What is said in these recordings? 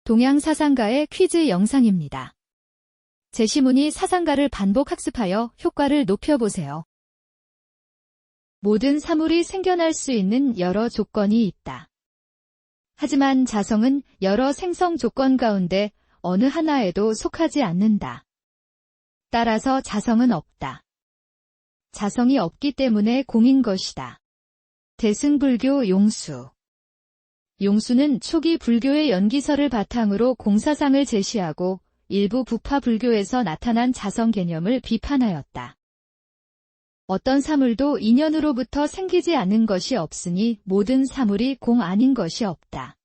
동양사상가의 퀴즈 영상입니다. 제시문이 사상가를 반복 학습하여 효과를 높여보세요. 모든 사물이 생겨날 수 있는 여러 조건이 있다. 하지만 자성은 여러 생성 조건 가운데 어느 하나에도 속하지 않는다. 따라서 자성은 없다. 자성이 없기 때문에 공인 것이다. 대승불교 용수. 용수는 초기 불교의 연기설을 바탕으로 공사상을 제시하고 일부 부파 불교에서 나타난 자성 개념을 비판하였다. 어떤 사물도 인연으로부터 생기지 않는 것이 없으니 모든 사물이 공 아닌 것이 없다.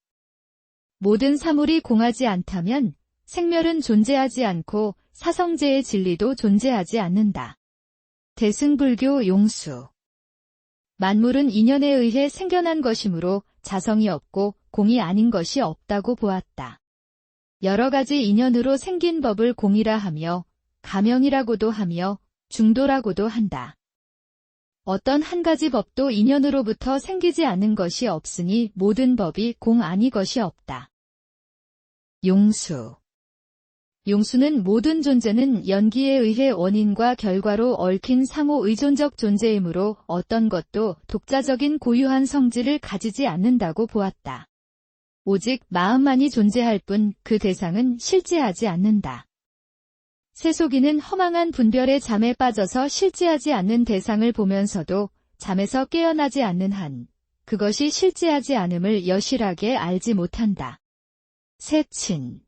모든 사물이 공하지 않다면 생멸은 존재하지 않고 사성제의 진리도 존재하지 않는다. 대승불교 용수. 만물은 인연에 의해 생겨난 것이므로 자성이 없고 공이 아닌 것이 없다고 보았다. 여러 가지 인연으로 생긴 법을 공이라 하며 가명이라고도 하며 중도라고도 한다. 어떤 한 가지 법도 인연으로부터 생기지 않는 것이 없으니 모든 법이 공 아니 것이 없다. 용수. 용수는 모든 존재는 연기에 의해 원인과 결과로 얽힌 상호 의존적 존재이므로 어떤 것도 독자적인 고유한 성질을 가지지 않는다고 보았다. 오직 마음만이 존재할 뿐 그 대상은 실제하지 않는다. 세속인은 허망한 분별의 잠에 빠져서 실제하지 않는 대상을 보면서도 잠에서 깨어나지 않는 한 그것이 실제하지 않음을 여실하게 알지 못한다. 세친.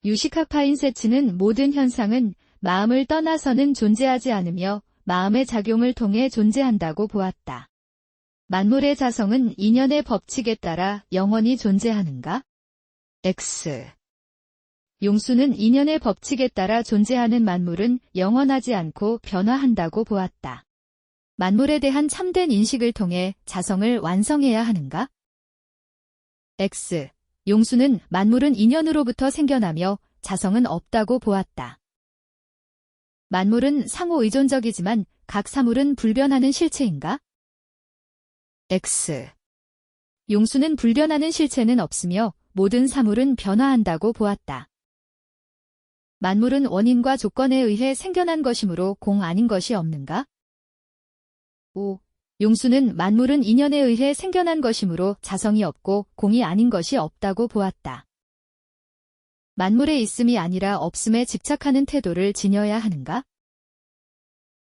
유식학파인 세친은 모든 현상은 마음을 떠나서는 존재하지 않으며 마음의 작용을 통해 존재한다고 보았다. 만물의 자성은 인연의 법칙에 따라 영원히 존재하는가? X. 용수는 인연의 법칙에 따라 존재하는 만물은 영원하지 않고 변화한다고 보았다. 만물에 대한 참된 인식을 통해 자성을 완성해야 하는가? X. 용수는 만물은 인연으로부터 생겨나며 자성은 없다고 보았다. 만물은 상호 의존적이지만 각 사물은 불변하는 실체인가? X. 용수는 불변하는 실체는 없으며 모든 사물은 변화한다고 보았다. 만물은 원인과 조건에 의해 생겨난 것이므로 공 아닌 것이 없는가? O. 용수는 만물은 인연에 의해 생겨난 것이므로 자성이 없고 공이 아닌 것이 없다고 보았다. 만물에 있음이 아니라 없음에 집착하는 태도를 지녀야 하는가?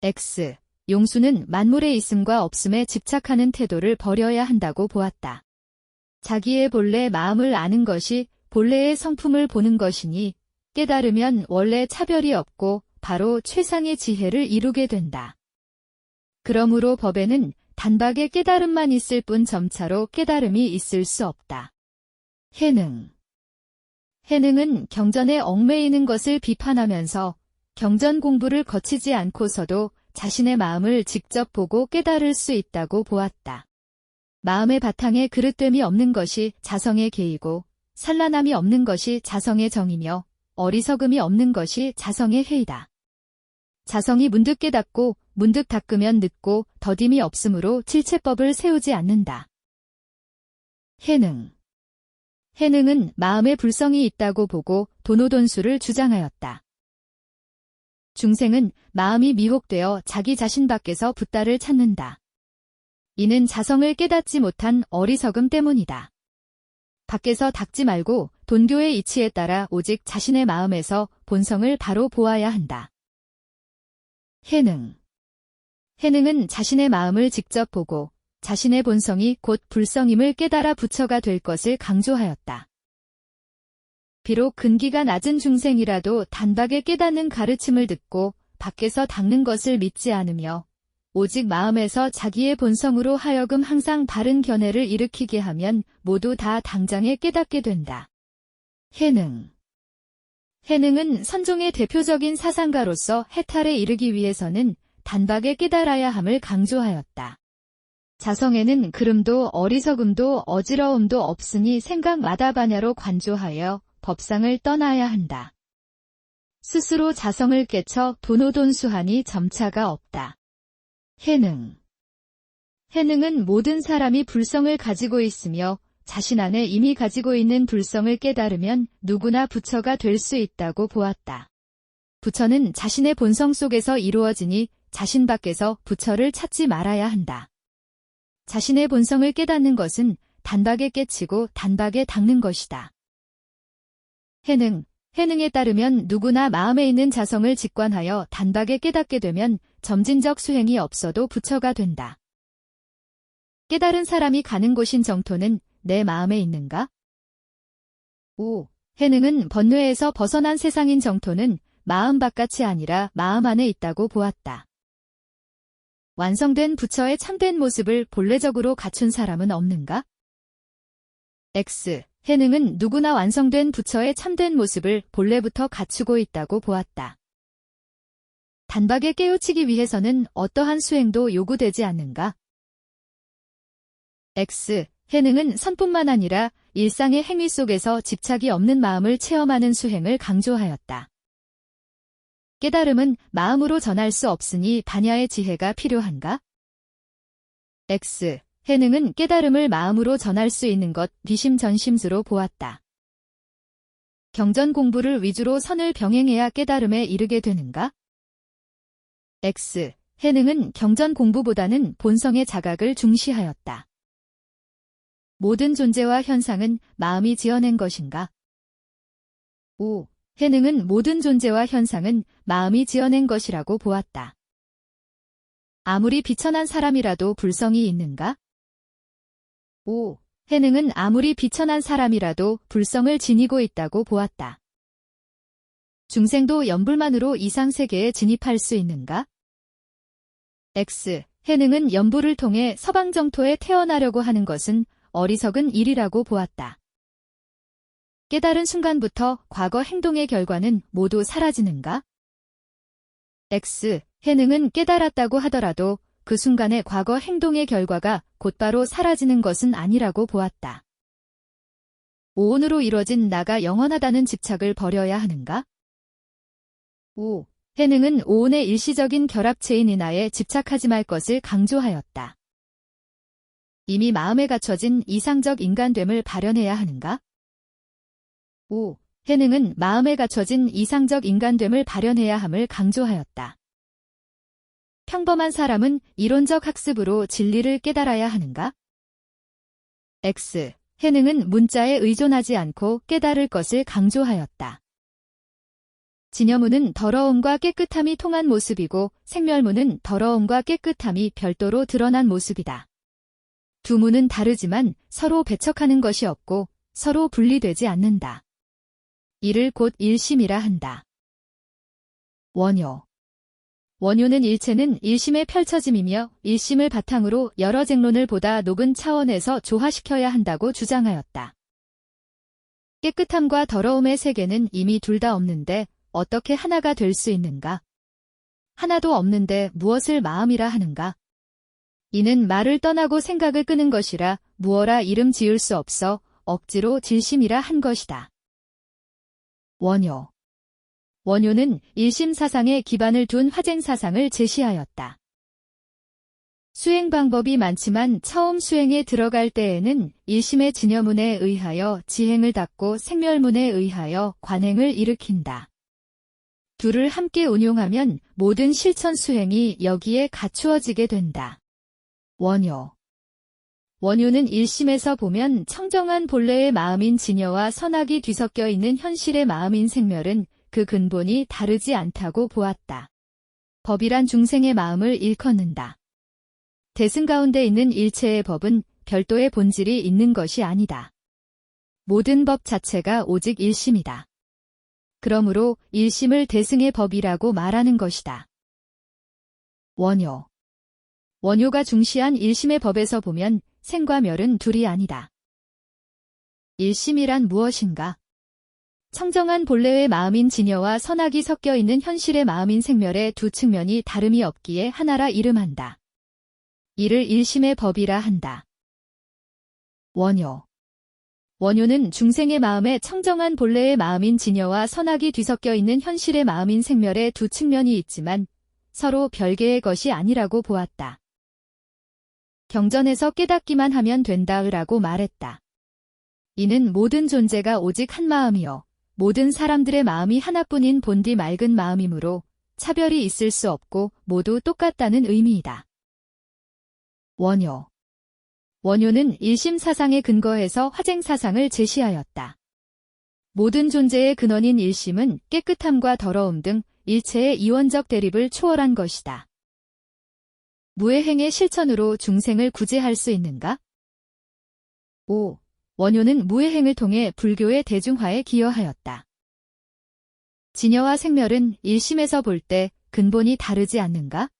X. 용수는 만물의 있음과 없음에 집착하는 태도를 버려야 한다고 보았다. 자기의 본래 마음을 아는 것이 본래의 성품을 보는 것이니 깨달으면 원래 차별이 없고 바로 최상의 지혜를 이루게 된다. 그러므로 법에는 단박에 깨달음만 있을 뿐 점차로 깨달음이 있을 수 없다. 해능. 해능은 경전에 얽매이는 것을 비판하면서 경전 공부를 거치지 않고서도 자신의 마음을 직접 보고 깨달을 수 있다고 보았다. 마음의 바탕에 그릇됨이 없는 것이 자성의 계이고 산란함이 없는 것이 자성의 정이며 어리석음이 없는 것이 자성의 회이다. 자성이 문득 깨닫고 문득 닦으면 늦고 더딤이 없으므로 질체법을 세우지 않는다. 해능. 해능은 마음에 불성이 있다고 보고 도노돈수를 주장하였다. 중생은 마음이 미혹되어 자기 자신 밖에서 붓다를 찾는다. 이는 자성을 깨닫지 못한 어리석음 때문이다. 밖에서 닦지 말고 돈교의 이치에 따라 오직 자신의 마음에서 본성을 바로 보아야 한다. 해능. 해능은 자신의 마음을 직접 보고 자신의 본성이 곧 불성임을 깨달아 부처가 될 것을 강조하였다. 비록 근기가 낮은 중생이라도 단박에 깨닫는 가르침을 듣고 밖에서 닦는 것을 믿지 않으며 오직 마음에서 자기의 본성으로 하여금 항상 바른 견해를 일으키게 하면 모두 다 당장에 깨닫게 된다. 해능. 해능은 선종의 대표적인 사상가로서 해탈에 이르기 위해서는 단박에 깨달아야 함을 강조하였다. 자성에는 그름도 어리석음도 어지러움도 없으니 생각마다 반야로 관조하여 법상을 떠나야 한다. 스스로 자성을 깨쳐 도노돈수하니 점차가 없다. 해능. 해능은 모든 사람이 불성을 가지고 있으며 자신 안에 이미 가지고 있는 불성을 깨달으면 누구나 부처가 될 수 있다고 보았다. 부처는 자신의 본성 속에서 이루어지니 자신 밖에서 부처를 찾지 말아야 한다. 자신의 본성을 깨닫는 것은 단박에 깨치고 단박에 닦는 것이다. 해능에 따르면 누구나 마음에 있는 자성을 직관하여 단박에 깨닫게 되면 점진적 수행이 없어도 부처가 된다. 깨달은 사람이 가는 곳인 정토는 내 마음에 있는가? 5. 해능은 번뇌에서 벗어난 세상인 정토는 마음 바깥이 아니라 마음 안에 있다고 보았다. 완성된 부처의 참된 모습을 본래적으로 갖춘 사람은 없는가? X. 해능은 누구나 완성된 부처의 참된 모습을 본래부터 갖추고 있다고 보았다. 단박에 깨우치기 위해서는 어떠한 수행도 요구되지 않는가? X. 해능은 선뿐만 아니라 일상의 행위 속에서 집착이 없는 마음을 체험하는 수행을 강조하였다. 깨달음은 마음으로 전할 수 없으니 반야의 지혜가 필요한가? X. 해능은 깨달음을 마음으로 전할 수 있는 것 비심전심수로 보았다. 경전 공부를 위주로 선을 병행해야 깨달음에 이르게 되는가? X. 해능은 경전 공부보다는 본성의 자각을 중시하였다. 모든 존재와 현상은 마음이 지어낸 것인가? 5. 해능은 모든 존재와 현상은 마음이 지어낸 것이라고 보았다. 아무리 비천한 사람이라도 불성이 있는가? 5. 해능은 아무리 비천한 사람이라도 불성을 지니고 있다고 보았다. 중생도 연불만으로 이상세계에 진입할 수 있는가? X. 해능은 연불을 통해 서방정토에 태어나려고 하는 것은 어리석은 일이라고 보았다. 깨달은 순간부터 과거 행동의 결과는 모두 사라지는가? X. 해능은 깨달았다고 하더라도 그 순간의 과거 행동의 결과가 곧바로 사라지는 것은 아니라고 보았다. 오온으로 이뤄진 나가 영원하다는 집착을 버려야 하는가? 5. 해능은 오온의 일시적인 결합체인 이 나에 집착하지 말 것을 강조하였다. 이미 마음에 갖춰진 이상적 인간됨을 발현해야 하는가? 5. 해능은 마음에 갖춰진 이상적 인간됨을 발현해야 함을 강조하였다. 평범한 사람은 이론적 학습으로 진리를 깨달아야 하는가? X. 해능은 문자에 의존하지 않고 깨달을 것을 강조하였다. 진여문은 더러움과 깨끗함이 통한 모습이고 생멸문은 더러움과 깨끗함이 별도로 드러난 모습이다. 두 문은 다르지만 서로 배척하는 것이 없고 서로 분리되지 않는다. 이를 곧 일심이라 한다. 원효. 원효는 일체는 일심의 펼쳐짐이며 일심을 바탕으로 여러 쟁론을 보다 높은 차원에서 조화시켜야 한다고 주장하였다. 깨끗함과 더러움의 세계는 이미 둘 다 없는데 어떻게 하나가 될 수 있는가? 하나도 없는데 무엇을 마음이라 하는가? 이는 말을 떠나고 생각을 끄는 것이라 무어라 이름 지을 수 없어 억지로 질심이라 한 것이다. 원효. 원효는 일심사상에 기반을 둔 화쟁사상을 제시하였다. 수행 방법이 많지만 처음 수행에 들어갈 때에는 일심의 진여문에 의하여 지행을 닦고 생멸문에 의하여 관행을 일으킨다. 둘을 함께 운용하면 모든 실천 수행이 여기에 갖추어지게 된다. 원효. 원효는 일심에서 보면 청정한 본래의 마음인 진여와 선악이 뒤섞여 있는 현실의 마음인 생멸은 그 근본이 다르지 않다고 보았다. 법이란 중생의 마음을 일컫는다. 대승 가운데 있는 일체의 법은 별도의 본질이 있는 것이 아니다. 모든 법 자체가 오직 일심이다. 그러므로 일심을 대승의 법이라고 말하는 것이다. 원효. 원효가 중시한 일심의 법에서 보면 생과 멸은 둘이 아니다. 일심이란 무엇인가? 청정한 본래의 마음인 진여와 선악이 섞여 있는 현실의 마음인 생멸의 두 측면이 다름이 없기에 하나라 이름한다. 이를 일심의 법이라 한다. 원효. 원효는 중생의 마음에 청정한 본래의 마음인 진여와 선악이 뒤섞여 있는 현실의 마음인 생멸의 두 측면이 있지만 서로 별개의 것이 아니라고 보았다. 경전에서 깨닫기만 하면 된다라고 말했다. 이는 모든 존재가 오직 한 마음이요 모든 사람들의 마음이 하나뿐인 본디 맑은 마음이므로 차별이 있을 수 없고 모두 똑같다는 의미이다. 원효. 원효는 일심사상에 근거해서 화쟁사상을 제시하였다. 모든 존재의 근원인 일심은 깨끗함과 더러움 등 일체의 이원적 대립을 초월한 것이다. 무해행의 실천으로 중생을 구제할 수 있는가? 5. 원효는 무해행을 통해 불교의 대중화에 기여하였다. 진여와 생멸은 일심에서 볼 때 근본이 다르지 않는가?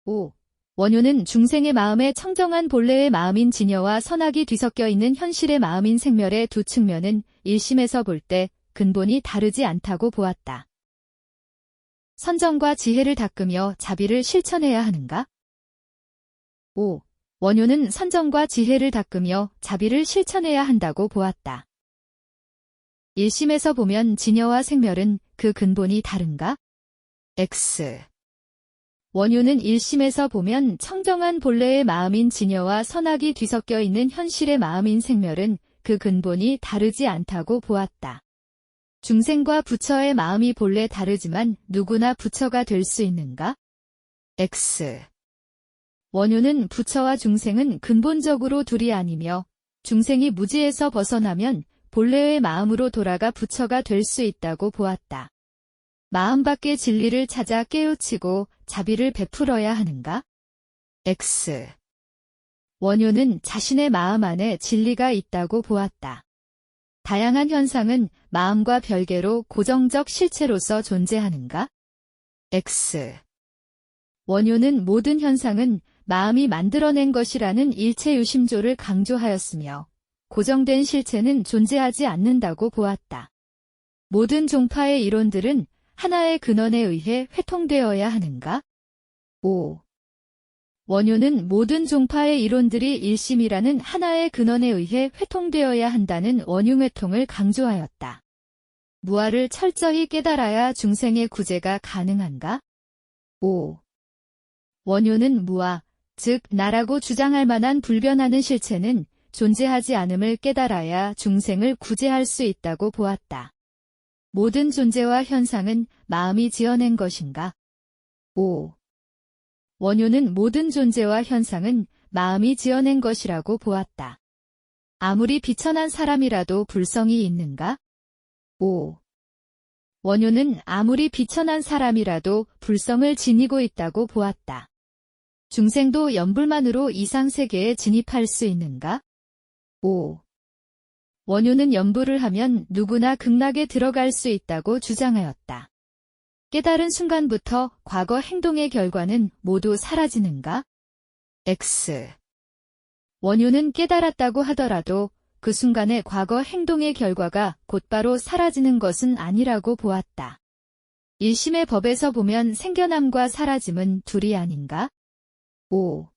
5. 원효는 중생의 마음에 청정한 본래의 마음인 진여와 선악이 뒤섞여 있는 현실의 마음인 생멸의 두 측면은 일심에서 볼 때 근본이 다르지 않다고 보았다. 선정과 지혜를 닦으며 자비를 실천해야 하는가? 5. 원효는 선정과 지혜를 닦으며 자비를 실천해야 한다고 보았다. 일심에서 보면 진여와 생멸은 그 근본이 다른가? X. 원효는 일심에서 보면 청정한 본래의 마음인 진여와 선악이 뒤섞여 있는 현실의 마음인 생멸은 그 근본이 다르지 않다고 보았다. 중생과 부처의 마음이 본래 다르지만 누구나 부처가 될 수 있는가? X. 원효는 부처와 중생은 근본적으로 둘이 아니며 중생이 무지에서 벗어나면 본래의 마음으로 돌아가 부처가 될 수 있다고 보았다. 마음 밖의 진리를 찾아 깨우치고 자비를 베풀어야 하는가? X. 원효는 자신의 마음 안에 진리가 있다고 보았다. 다양한 현상은 마음과 별개로 고정적 실체로서 존재하는가? X. 원효는 모든 현상은 마음이 만들어낸 것이라는 일체유심조를 강조하였으며 고정된 실체는 존재하지 않는다고 보았다. 모든 종파의 이론들은 하나의 근원에 의해 회통되어야 하는가? 5. 원효는 모든 종파의 이론들이 일심이라는 하나의 근원에 의해 회통되어야 한다는 원흉회통을 강조하였다. 무아를 철저히 깨달아야 중생의 구제가 가능한가? 5. 원효는 무아, 즉 나라고 주장할 만한 불변하는 실체는 존재하지 않음을 깨달아야 중생을 구제할 수 있다고 보았다. 모든 존재와 현상은 마음이 지어낸 것인가? 5. 원효는 모든 존재와 현상은 마음이 지어낸 것이라고 보았다. 아무리 비천한 사람이라도 불성이 있는가? 5. 원효는 아무리 비천한 사람이라도 불성을 지니고 있다고 보았다. 중생도 연불만으로 이상세계에 진입할 수 있는가? 5. 원효는 연불을 하면 누구나 극락에 들어갈 수 있다고 주장하였다. 깨달은 순간부터 과거 행동의 결과는 모두 사라지는가? X. 원효는 깨달았다고 하더라도 그 순간의 과거 행동의 결과가 곧바로 사라지는 것은 아니라고 보았다. 일심의 법에서 보면 생겨남과 사라짐은 둘이 아닌가? 5.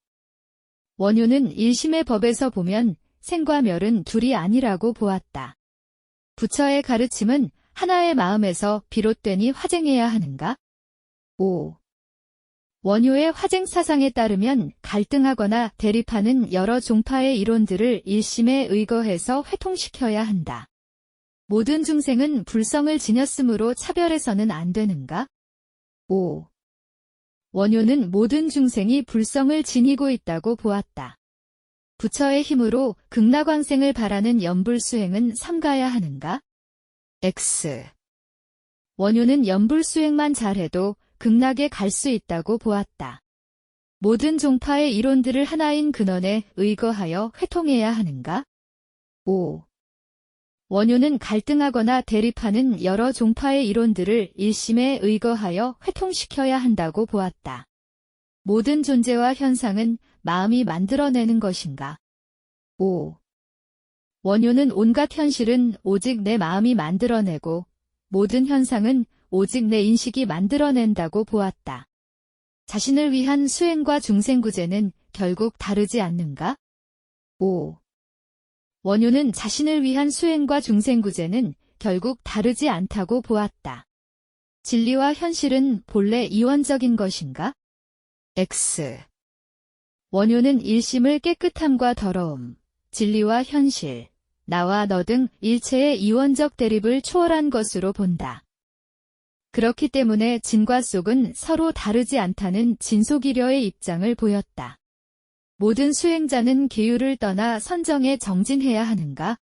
원효는 일심의 법에서 보면 생과 멸은 둘이 아니라고 보았다. 부처의 가르침은 하나의 마음에서 비롯되니 화쟁해야 하는가? 5. 원효의 화쟁사상에 따르면 갈등하거나 대립하는 여러 종파의 이론들을 일심에 의거해서 회통시켜야 한다. 모든 중생은 불성을 지녔으므로 차별해서는 안 되는가? 5. 원효는 모든 중생이 불성을 지니고 있다고 보았다. 부처의 힘으로 극락왕생을 바라는 연불수행은 삼가야 하는가? X. 원효는 연불수행만 잘해도 극락에 갈 수 있다고 보았다. 모든 종파의 이론들을 하나인 근원에 의거하여 회통해야 하는가? 5. 원효는 갈등하거나 대립하는 여러 종파의 이론들을 일심에 의거하여 회통시켜야 한다고 보았다. 모든 존재와 현상은 마음이 만들어내는 것인가? 5. 원효는 온갖 현실은 오직 내 마음이 만들어내고 모든 현상은 오직 내 인식이 만들어낸다고 보았다. 자신을 위한 수행과 중생구제는 결국 다르지 않는가? 5. 원효는 자신을 위한 수행과 중생구제는 결국 다르지 않다고 보았다. 진리와 현실은 본래 이원적인 것인가? X. 원효는 일심을 깨끗함과 더러움, 진리와 현실, 나와 너 등 일체의 이원적 대립을 초월한 것으로 본다. 그렇기 때문에 진과 속은 서로 다르지 않다는 진속이려의 입장을 보였다. 모든 수행자는 계율을 떠나 선정에 정진해야 하는가?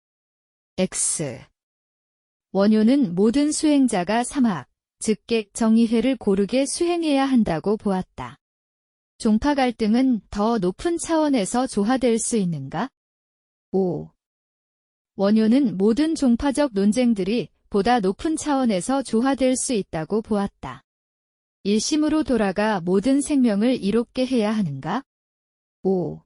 X. 원효는 모든 수행자가 삼학, 즉 객 정의회를 고르게 수행해야 한다고 보았다. 종파 갈등은 더 높은 차원에서 조화될 수 있는가? 5. 원효는 모든 종파적 논쟁들이 보다 높은 차원에서 조화될 수 있다고 보았다. 일심으로 돌아가 모든 생명을 이롭게 해야 하는가? 5.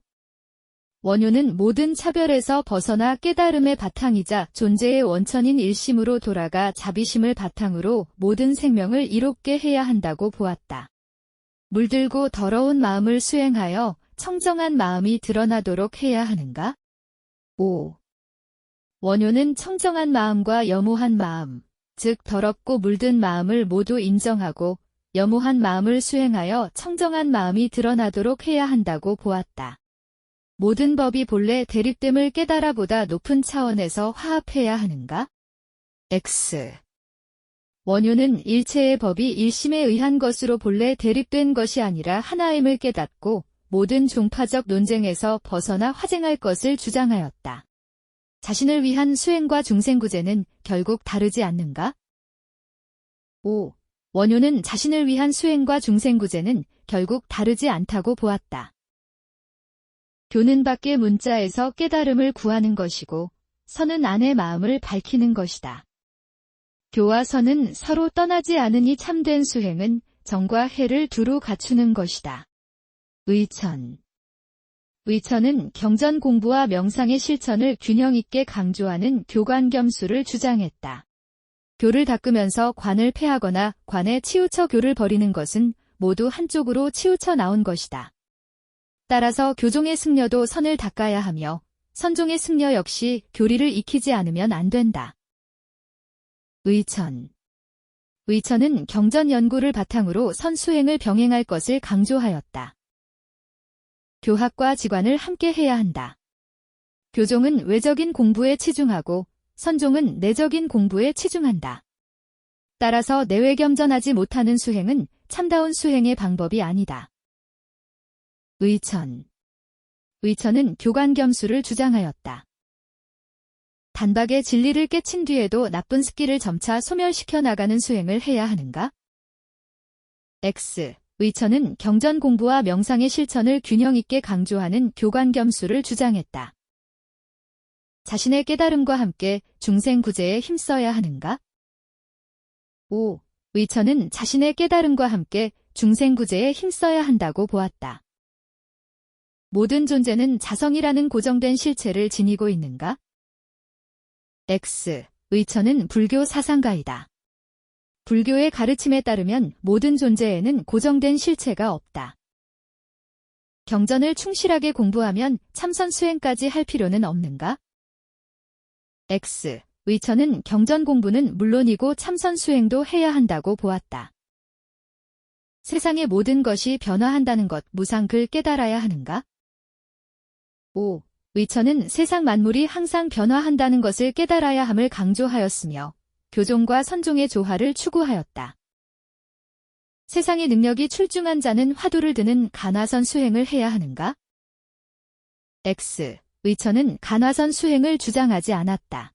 원효는 모든 차별에서 벗어나 깨달음의 바탕이자 존재의 원천인 일심으로 돌아가 자비심을 바탕으로 모든 생명을 이롭게 해야 한다고 보았다. 물들고 더러운 마음을 수행하여 청정한 마음이 드러나도록 해야 하는가? 5. 원효는 청정한 마음과 염오한 마음, 즉 더럽고 물든 마음을 모두 인정하고 염오한 마음을 수행하여 청정한 마음이 드러나도록 해야 한다고 보았다. 모든 법이 본래 대립됨을 깨달아 보다 높은 차원에서 화합해야 하는가? X. 원효는 일체의 법이 일심에 의한 것으로 본래 대립된 것이 아니라 하나임을 깨닫고 모든 종파적 논쟁에서 벗어나 화쟁할 것을 주장하였다. 자신을 위한 수행과 중생구제는 결국 다르지 않는가? 5. 원효는 자신을 위한 수행과 중생구제는 결국 다르지 않다고 보았다. 교는 밖의 문자에서 깨달음을 구하는 것이고 선은 안의 마음을 밝히는 것이다. 교와 선은 서로 떠나지 않으니 참된 수행은 정과 해를 두루 갖추는 것이다. 의천. 의천은 경전 공부와 명상의 실천을 균형 있게 강조하는 교관겸수를 주장했다. 교를 닦으면서 관을 폐하거나 관에 치우쳐 교를 버리는 것은 모두 한쪽으로 치우쳐 나온 것이다. 따라서 교종의 승려도 선을 닦아야 하며 선종의 승려 역시 교리를 익히지 않으면 안 된다. 의천. 의천은 경전 연구를 바탕으로 선수행을 병행할 것을 강조하였다. 교학과 지관을 함께 해야 한다. 교종은 외적인 공부에 치중하고 선종은 내적인 공부에 치중한다. 따라서 내외겸전하지 못하는 수행은 참다운 수행의 방법이 아니다. 의천. 의천은 교관겸수를 주장하였다. 단박에 진리를 깨친 뒤에도 나쁜 습기를 점차 소멸시켜 나가는 수행을 해야 하는가? X. 의천은 경전 공부와 명상의 실천을 균형 있게 강조하는 교관겸수를 주장했다. 자신의 깨달음과 함께 중생구제에 힘써야 하는가? 5. 의천은 자신의 깨달음과 함께 중생구제에 힘써야 한다고 보았다. 모든 존재는 자성이라는 고정된 실체를 지니고 있는가? X. 의천은 불교 사상가이다. 불교의 가르침에 따르면 모든 존재에는 고정된 실체가 없다. 경전을 충실하게 공부하면 참선 수행까지 할 필요는 없는가? X. 의천은 경전 공부는 물론이고 참선 수행도 해야 한다고 보았다. 세상의 모든 것이 변화한다는 것 무상글 깨달아야 하는가? 5. 의천은 세상 만물이 항상 변화한다는 것을 깨달아야 함을 강조하였으며 교종과 선종의 조화를 추구하였다. 세상의 능력이 출중한 자는 화두를 드는 간화선 수행을 해야 하는가? X. 의천은 간화선 수행을 주장하지 않았다.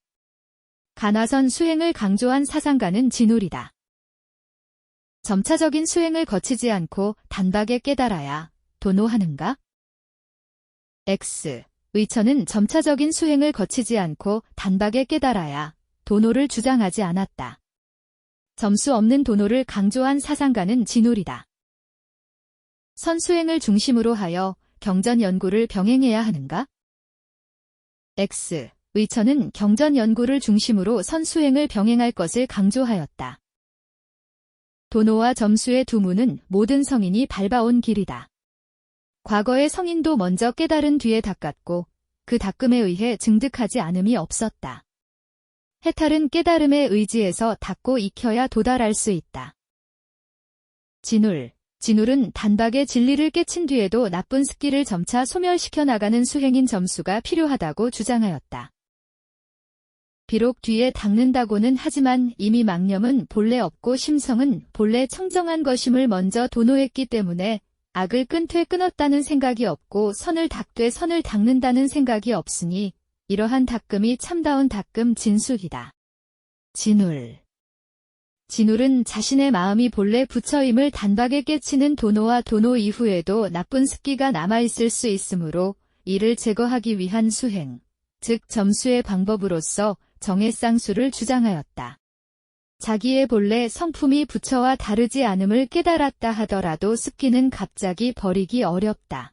간화선 수행을 강조한 사상가는 진울이다. 점차적인 수행을 거치지 않고 단박에 깨달아야 도노하는가? X. 의천은 점차적인 수행을 거치지 않고 단박에 깨달아야 도노를 주장하지 않았다. 점수 없는 도노를 강조한 사상가는 진울이다. 선수행을 중심으로 하여 경전 연구를 병행해야 하는가? X. 의천은 경전 연구를 중심으로 선수행을 병행할 것을 강조하였다. 도노와 점수의 두 문은 모든 성인이 밟아온 길이다. 과거의 성인도 먼저 깨달은 뒤에 닦았고 그 닦음에 의해 증득하지 않음이 없었다. 해탈은 깨달음의 의지에서 닦고 익혀야 도달할 수 있다. 진울은 단박에 진리를 깨친 뒤에도 나쁜 습기를 점차 소멸시켜 나가는 수행인 점수가 필요하다고 주장하였다. 비록 뒤에 닦는다고는 하지만 이미 망념은 본래 없고 심성은 본래 청정한 것임을 먼저 도노했기 때문에 악을 끊되 끊었다는 생각이 없고 선을 닦되 선을 닦는다는 생각이 없으니 이러한 닦음이 참다운 닦음 진술이다. 진울. 진울은 자신의 마음이 본래 부처임을 단박에 깨치는 도노와 도노 이후에도 나쁜 습기가 남아있을 수 있으므로 이를 제거하기 위한 수행, 즉 점수의 방법으로서 정해쌍수를 주장하였다. 자기의 본래 성품이 부처와 다르지 않음을 깨달았다 하더라도 습기는 갑자기 버리기 어렵다.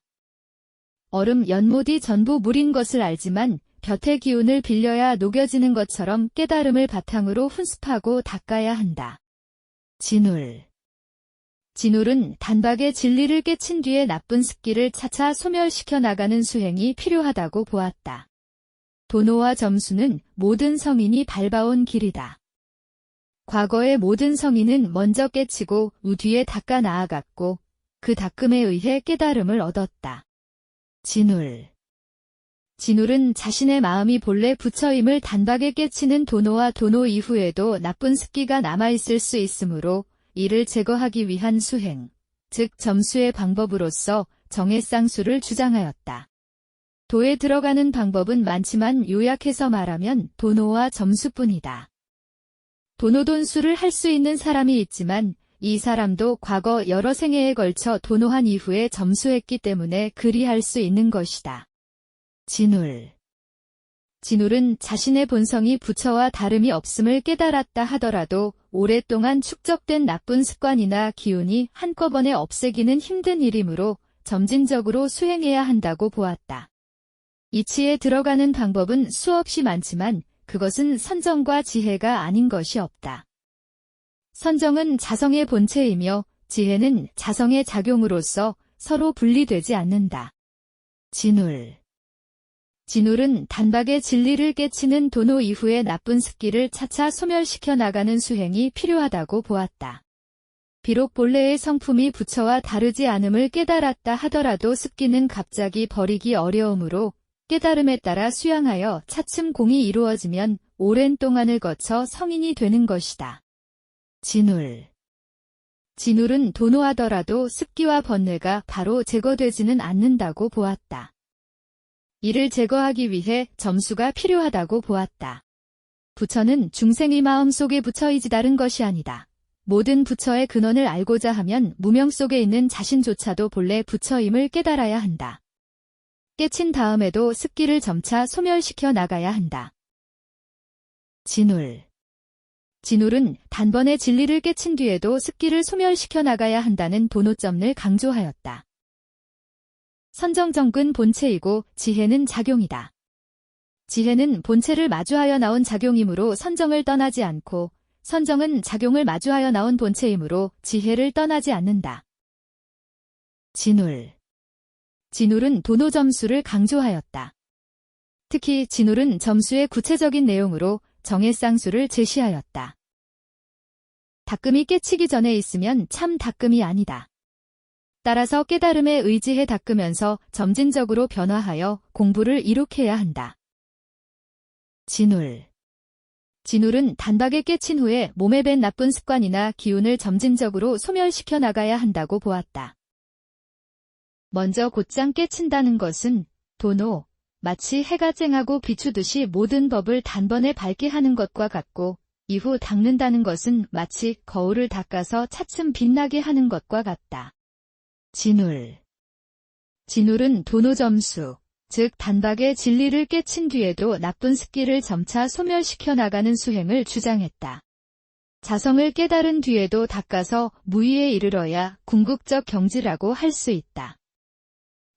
얼음 연못이 전부 물인 것을 알지만 볕의 기운을 빌려야 녹여지는 것처럼 깨달음을 바탕으로 훈습하고 닦아야 한다. 진울. 진울은 단박에 진리를 깨친 뒤에 나쁜 습기를 차차 소멸시켜 나가는 수행이 필요하다고 보았다. 도노와 점수는 모든 성인이 밟아온 길이다. 과거의 모든 성인은 먼저 깨치고 뒤에 닦아 나아갔고 그 닦음에 의해 깨달음을 얻었다. 진울. 진울은 자신의 마음이 본래 부처임을 단박에 깨치는 도노와 도노 이후에도 나쁜 습기가 남아있을 수 있으므로 이를 제거하기 위한 수행, 즉 점수의 방법으로서 정해쌍수를 주장하였다. 도에 들어가는 방법은 많지만 요약해서 말하면 도노와 점수뿐이다. 도노돈수를 할 수 있는 사람이 있지만 이 사람도 과거 여러 생애에 걸쳐 도노한 이후에 점수했기 때문에 그리할 수 있는 것이다. 진울. 진울은 자신의 본성이 부처와 다름이 없음을 깨달았다 하더라도 오랫동안 축적된 나쁜 습관이나 기운이 한꺼번에 없애기는 힘든 일이므로 점진적으로 수행해야 한다고 보았다. 이치에 들어가는 방법은 수없이 많지만 그것은 선정과 지혜가 아닌 것이 없다. 선정은 자성의 본체이며 지혜는 자성의 작용으로서 서로 분리되지 않는다. 진울. 진울은 단박에 진리를 깨치는 도노 이후의 나쁜 습기를 차차 소멸시켜 나가는 수행이 필요하다고 보았다. 비록 본래의 성품이 부처와 다르지 않음을 깨달았다 하더라도 습기는 갑자기 버리기 어려우므로 깨달음에 따라 수양하여 차츰 공이 이루어지면 오랜 동안을 거쳐 성인이 되는 것이다. 진울. 진울은 도노하더라도 습기와 번뇌가 바로 제거되지는 않는다고 보았다. 이를 제거하기 위해 점수가 필요하다고 보았다. 부처는 중생의 마음속의 부처이지 다른 것이 아니다. 모든 부처의 근원을 알고자 하면 무명 속에 있는 자신조차도 본래 부처임을 깨달아야 한다. 깨친 다음에도 습기를 점차 소멸시켜 나가야 한다. 진울. 진울은 단번에 진리를 깨친 뒤에도 습기를 소멸시켜 나가야 한다는 도노점을 강조하였다. 선정정근 본체이고 지혜는 작용이다. 지혜는 본체를 마주하여 나온 작용이므로 선정을 떠나지 않고 선정은 작용을 마주하여 나온 본체이므로 지혜를 떠나지 않는다. 진울. 진울은 도노 점수를 강조하였다. 특히 진울은 점수의 구체적인 내용으로 정해쌍수를 제시하였다. 닦음이 깨치기 전에 있으면 참 닦음이 아니다. 따라서 깨달음에 의지해 닦으면서 점진적으로 변화하여 공부를 이룩해야 한다. 진울. 진울은 단박에 깨친 후에 몸에 밴 나쁜 습관이나 기운을 점진적으로 소멸시켜 나가야 한다고 보았다. 먼저 곧장 깨친다는 것은 도노, 마치 해가 쨍하고 비추듯이 모든 법을 단번에 밝게 하는 것과 같고 이후 닦는다는 것은 마치 거울을 닦아서 차츰 빛나게 하는 것과 같다. 진울. 진울은 도노 점수, 즉 단박에 진리를 깨친 뒤에도 나쁜 습기를 점차 소멸시켜 나가는 수행을 주장했다. 자성을 깨달은 뒤에도 닦아서 무위에 이르러야 궁극적 경지라고 할 수 있다.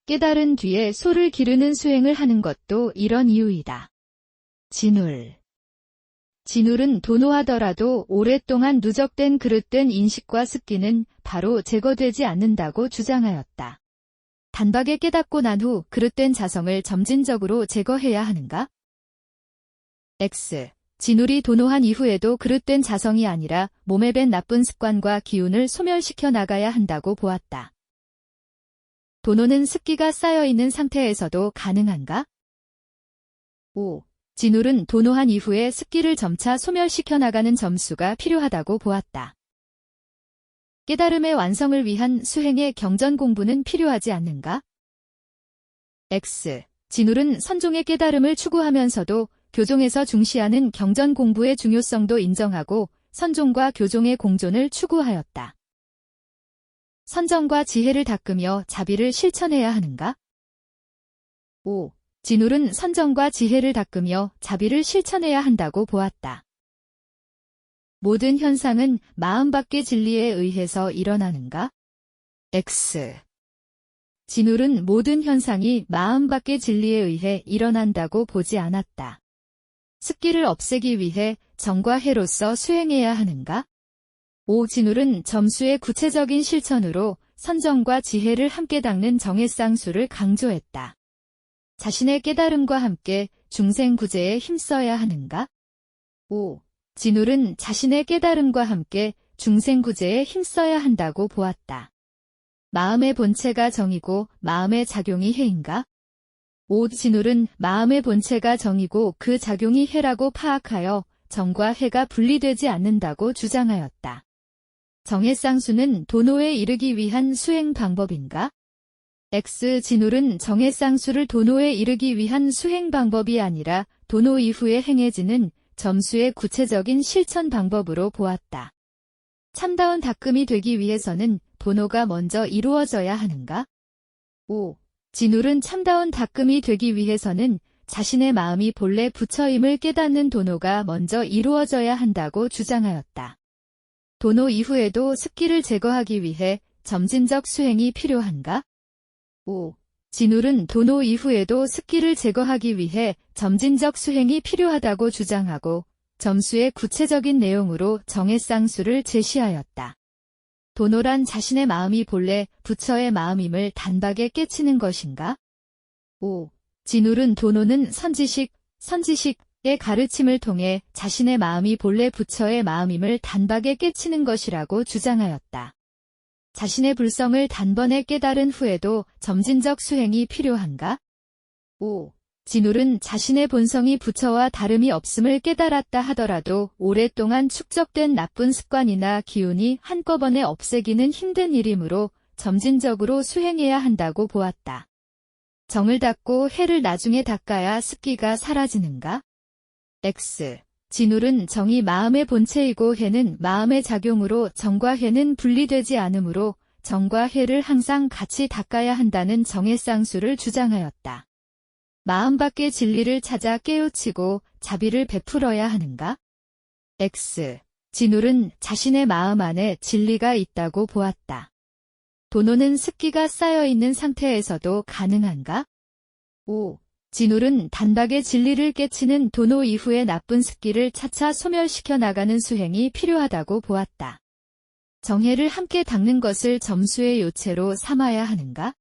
깨달은 뒤에 소를 기르는 수행을 하는 것도 이런 이유이다. 진울. 진울은 도노하더라도 오랫동안 누적된 그릇된 인식과 습기는 바로 제거되지 않는다고 주장하였다. 단박에 깨닫고 난 후 그릇된 자성을 점진적으로 제거해야 하는가? X. 진울이 도노한 이후에도 그릇된 자성이 아니라 몸에 밴 나쁜 습관과 기운을 소멸시켜 나가야 한다고 보았다. 도노는 습기가 쌓여있는 상태에서도 가능한가? 5. 진울은 도노한 이후에 습기를 점차 소멸시켜 나가는 점수가 필요하다고 보았다. 깨달음의 완성을 위한 수행의 경전 공부는 필요하지 않는가? X. 진울은 선종의 깨달음을 추구하면서도 교종에서 중시하는 경전 공부의 중요성도 인정하고 선종과 교종의 공존을 추구하였다. 선정과 지혜를 닦으며 자비를 실천해야 하는가? 5. 진울은 선정과 지혜를 닦으며 자비를 실천해야 한다고 보았다. 모든 현상은 마음 밖의 진리에 의해서 일어나는가? X. 진울은 모든 현상이 마음 밖의 진리에 의해 일어난다고 보지 않았다. 습기를 없애기 위해 정과 해로서 수행해야 하는가? 5. 진울은 점수의 구체적인 실천으로 선정과 지혜를 함께 닦는 정해쌍수를 강조했다. 자신의 깨달음과 함께 중생구제에 힘써야 하는가? 5. 진울은 자신의 깨달음과 함께 중생구제에 힘써야 한다고 보았다. 마음의 본체가 정이고 마음의 작용이 해인가? 5. 진울은 마음의 본체가 정이고 그 작용이 해라고 파악하여 정과 해가 분리되지 않는다고 주장하였다. 정해쌍수는 도노에 이르기 위한 수행 방법인가? X. 진울은 정해쌍수를 도노에 이르기 위한 수행 방법이 아니라 도노 이후에 행해지는 점수의 구체적인 실천 방법으로 보았다. 참다운 닦음이 되기 위해서는 도노가 먼저 이루어져야 하는가? 5. 진울은 참다운 닦음이 되기 위해서는 자신의 마음이 본래 부처임을 깨닫는 도노가 먼저 이루어져야 한다고 주장하였다. 도노 이후에도 습기를 제거하기 위해 점진적 수행이 필요한가? 5. 진울은 도노 이후에도 습기를 제거하기 위해 점진적 수행이 필요하다고 주장하고 점수의 구체적인 내용으로 정해쌍수를 제시하였다. 도노란 자신의 마음이 본래 부처의 마음임을 단박에 깨치는 것인가? 5. 진울은 도노는 선지식의 가르침을 통해 자신의 마음이 본래 부처의 마음임을 단박에 깨치는 것이라고 주장하였다. 자신의 불성을 단번에 깨달은 후에도 점진적 수행이 필요한가? 5. 진울은 자신의 본성이 부처와 다름이 없음을 깨달았다 하더라도 오랫동안 축적된 나쁜 습관이나 기운이 한꺼번에 없애기는 힘든 일이므로 점진적으로 수행해야 한다고 보았다. 정을 닦고 해를 나중에 닦아야 습기가 사라지는가? X. 진울은 정이 마음의 본체이고 해는 마음의 작용으로 정과 해는 분리되지 않으므로 정과 해를 항상 같이 닦아야 한다는 정해쌍수를 주장하였다. 마음 밖의 진리를 찾아 깨우치고 자비를 베풀어야 하는가? X. 진울은 자신의 마음 안에 진리가 있다고 보았다. 도노는 습기가 쌓여있는 상태에서도 가능한가? 5. 진울은 단박에 진리를 깨치는 도노 이후의 나쁜 습기를 차차 소멸시켜 나가는 수행이 필요하다고 보았다. 정해를 함께 닦는 것을 점수의 요체로 삼아야 하는가?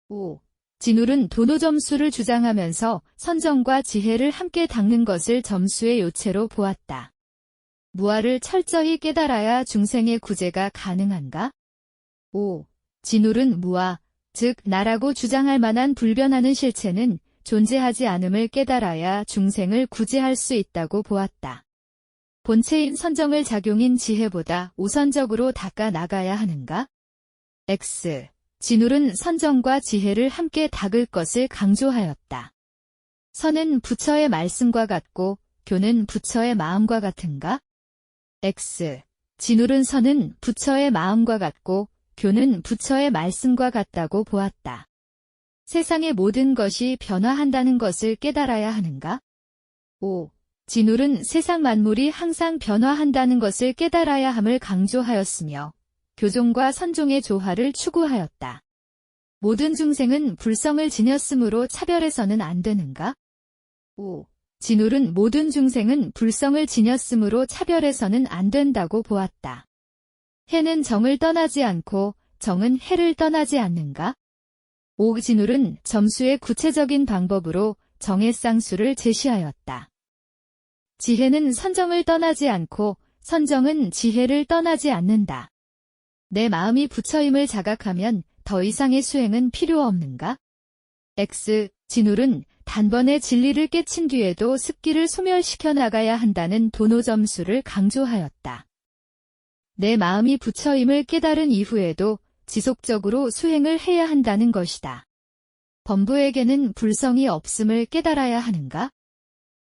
5. 진울은 도노 점수를 주장하면서 선정과 지혜를 함께 닦는 것을 점수의 요체로 보았다. 무아를 철저히 깨달아야 중생의 구제가 가능한가? 5. 진울은 무아, 즉 나라고 주장할 만한 불변하는 실체는 존재하지 않음을 깨달아야 중생을 구제할 수 있다고 보았다. 본체인 선정을 작용인 지혜보다 우선적으로 닦아 나가야 하는가? X. 진울은 선정과 지혜를 함께 닦을 것을 강조하였다. 선은 부처의 말씀과 같고 교는 부처의 마음과 같은가? X. 진울은 선은 부처의 마음과 같고 교는 부처의 말씀과 같다고 보았다. 세상의 모든 것이 변화한다는 것을 깨달아야 하는가? 5. 진울은 세상 만물이 항상 변화한다는 것을 깨달아야 함을 강조하였으며 교종과 선종의 조화를 추구하였다. 모든 중생은 불성을 지녔으므로 차별해서는 안 되는가? 5. 진울은 모든 중생은 불성을 지녔으므로 차별해서는 안 된다고 보았다. 해는 정을 떠나지 않고 정은 해를 떠나지 않는가? 5. 진울은 점수의 구체적인 방법으로 정해쌍수를 제시하였다. 지혜는 선정을 떠나지 않고 선정은 지혜를 떠나지 않는다. 내 마음이 부처임을 자각하면 더 이상의 수행은 필요 없는가? X. 진울은 단번에 진리를 깨친 뒤에도 습기를 소멸시켜 나가야 한다는 도노 점수를 강조하였다. 내 마음이 부처임을 깨달은 이후에도 지속적으로 수행을 해야 한다는 것이다. 범부에게는 불성이 없음을 깨달아야 하는가?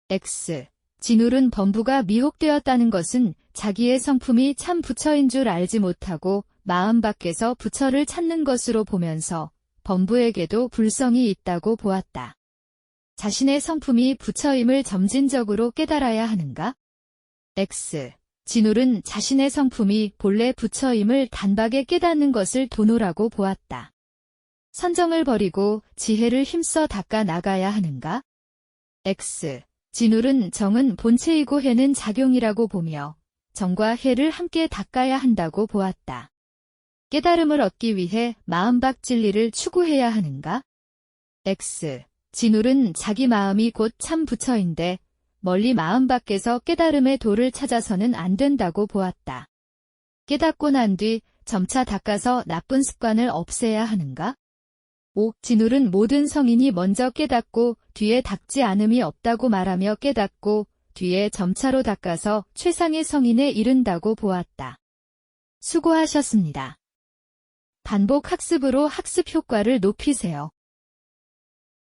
X. 진울은 범부가 미혹되었다는 것은 자기의 성품이 참 부처인 줄 알지 못하고 마음 밖에서 부처를 찾는 것으로 보면서 범부에게도 불성이 있다고 보았다. 자신의 성품이 부처임을 점진적으로 깨달아야 하는가? X. 진울은 자신의 성품이 본래 부처임을 단박에 깨닫는 것을 도노라고 보았다. 선정을 버리고 지혜를 힘써 닦아 나가야 하는가? X. 진울은 정은 본체이고 해는 작용이라고 보며 정과 해를 함께 닦아야 한다고 보았다. 깨달음을 얻기 위해 마음밖 진리를 추구해야 하는가? X. 진울은 자기 마음이 곧 참 부처인데 멀리 마음 밖에서 깨달음의 도를 찾아서는 안 된다고 보았다. 깨닫고 난 뒤 점차 닦아서 나쁜 습관을 없애야 하는가? 5. 진울은 모든 성인이 먼저 깨닫고 뒤에 닦지 않음이 없다고 말하며 깨닫고 뒤에 점차로 닦아서 최상의 성인에 이른다고 보았다. 수고하셨습니다. 반복 학습으로 학습 효과를 높이세요.